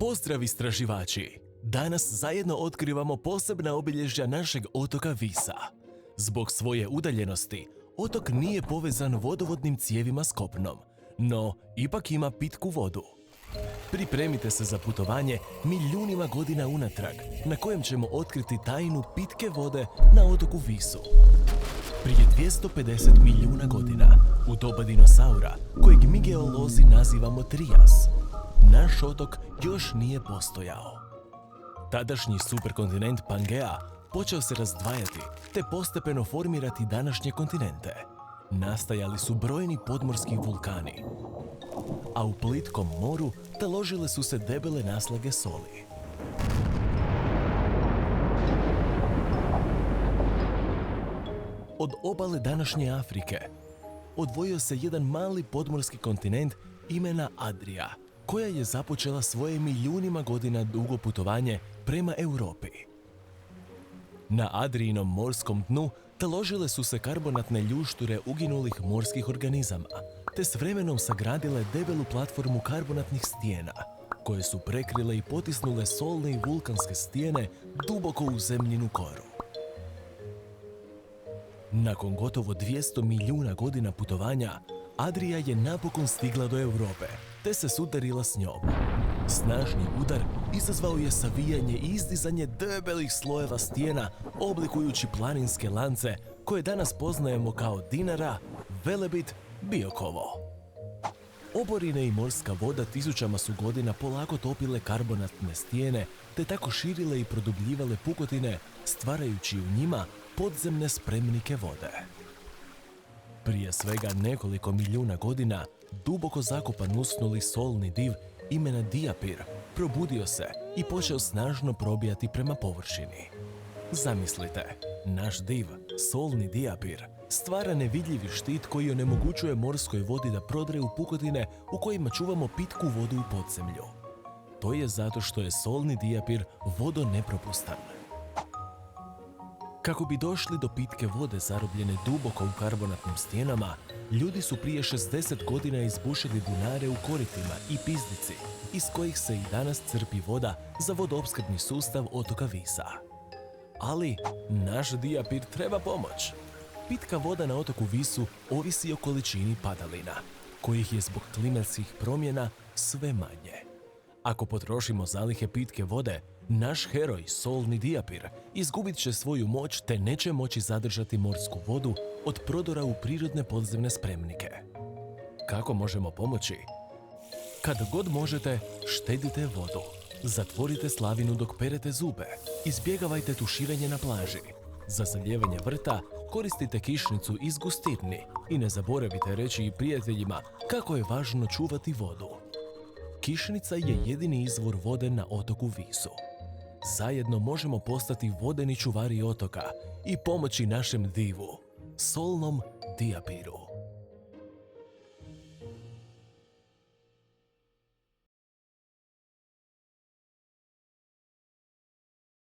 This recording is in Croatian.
Pozdrav istraživači! Danas zajedno otkrivamo posebna obilježja našeg otoka Visa. Zbog svoje udaljenosti, otok nije povezan vodovodnim cijevima s kopnom, no ipak ima pitku vodu. Pripremite se za putovanje milijunima godina unatrag, na kojem ćemo otkriti tajnu pitke vode na otoku Visu. Prije 250 milijuna godina, u doba dinosaura, kojeg mi geolozi nazivamo Trias, naš otok još nije postojao. Tadašnji superkontinent Pangea počeo se razdvajati te postepeno formirati današnje kontinente. Nastajali su brojni podmorski vulkani, a u plitkom moru taložile su se debele naslage soli. Od obale današnje Afrike odvojio se jedan mali podmorski kontinent imena Adria, koja je započela svoje milijunima godina dugo putovanje prema Europi. Na Adrijinom morskom dnu taložile su se karbonatne ljušture uginulih morskih organizama, te s vremenom sagradile debelu platformu karbonatnih stijena, koje su prekrile i potisnule solne i vulkanske stijene duboko u zemljinu koru. Nakon gotovo 200 milijuna godina putovanja, Adria je napokon stigla do Europe, te se sudarila s njom. Snažni udar izazvao je savijanje i izdizanje debelih slojeva stijena, oblikujući planinske lance koje danas poznajemo kao Dinara, Velebit, Biokovo. Oborine i morska voda tisućama su godina polako topile karbonatne stijene, te tako širile i produbljivale pukotine, stvarajući u njima podzemne spremnike vode. Prije svega nekoliko milijuna godina, duboko zakopan usnuli solni div imena Diapir probudio se i počeo snažno probijati prema površini. Zamislite, naš div, solni Diapir, stvara nevidljivi štit koji onemogućuje morskoj vodi da prodre u pukotine u kojima čuvamo pitku vodu u podzemlju. To je zato što je solni Diapir vodonepropustan. Kako bi došli do pitke vode zarobljene duboko u karbonatnim stijenama, ljudi su prije 60 godina izbušili bunare u koritima i pizdici, iz kojih se i danas crpi voda za vodoopskrbni sustav otoka Visa. Ali naš Diapir treba pomoć. Pitka voda na otoku Visu ovisi o količini padalina, kojih je zbog klimatskih promjena sve manje. Ako potrošimo zalihe pitke vode, naš heroj, solni Diapir, izgubit će svoju moć te neće moći zadržati morsku vodu od prodora u prirodne podzemne spremnike. Kako možemo pomoći? Kad god možete, štedite vodu. Zatvorite slavinu dok perete zube. Izbjegavajte tuširanje na plaži. Za zalijevanje vrta koristite kišnicu iz gustirni i ne zaboravite reći i prijateljima kako je važno čuvati vodu. Kišnica je jedini izvor vode na otoku Visu. Zajedno možemo postati vodeni čuvari otoka i pomoći našem divu, solnom Diapiru.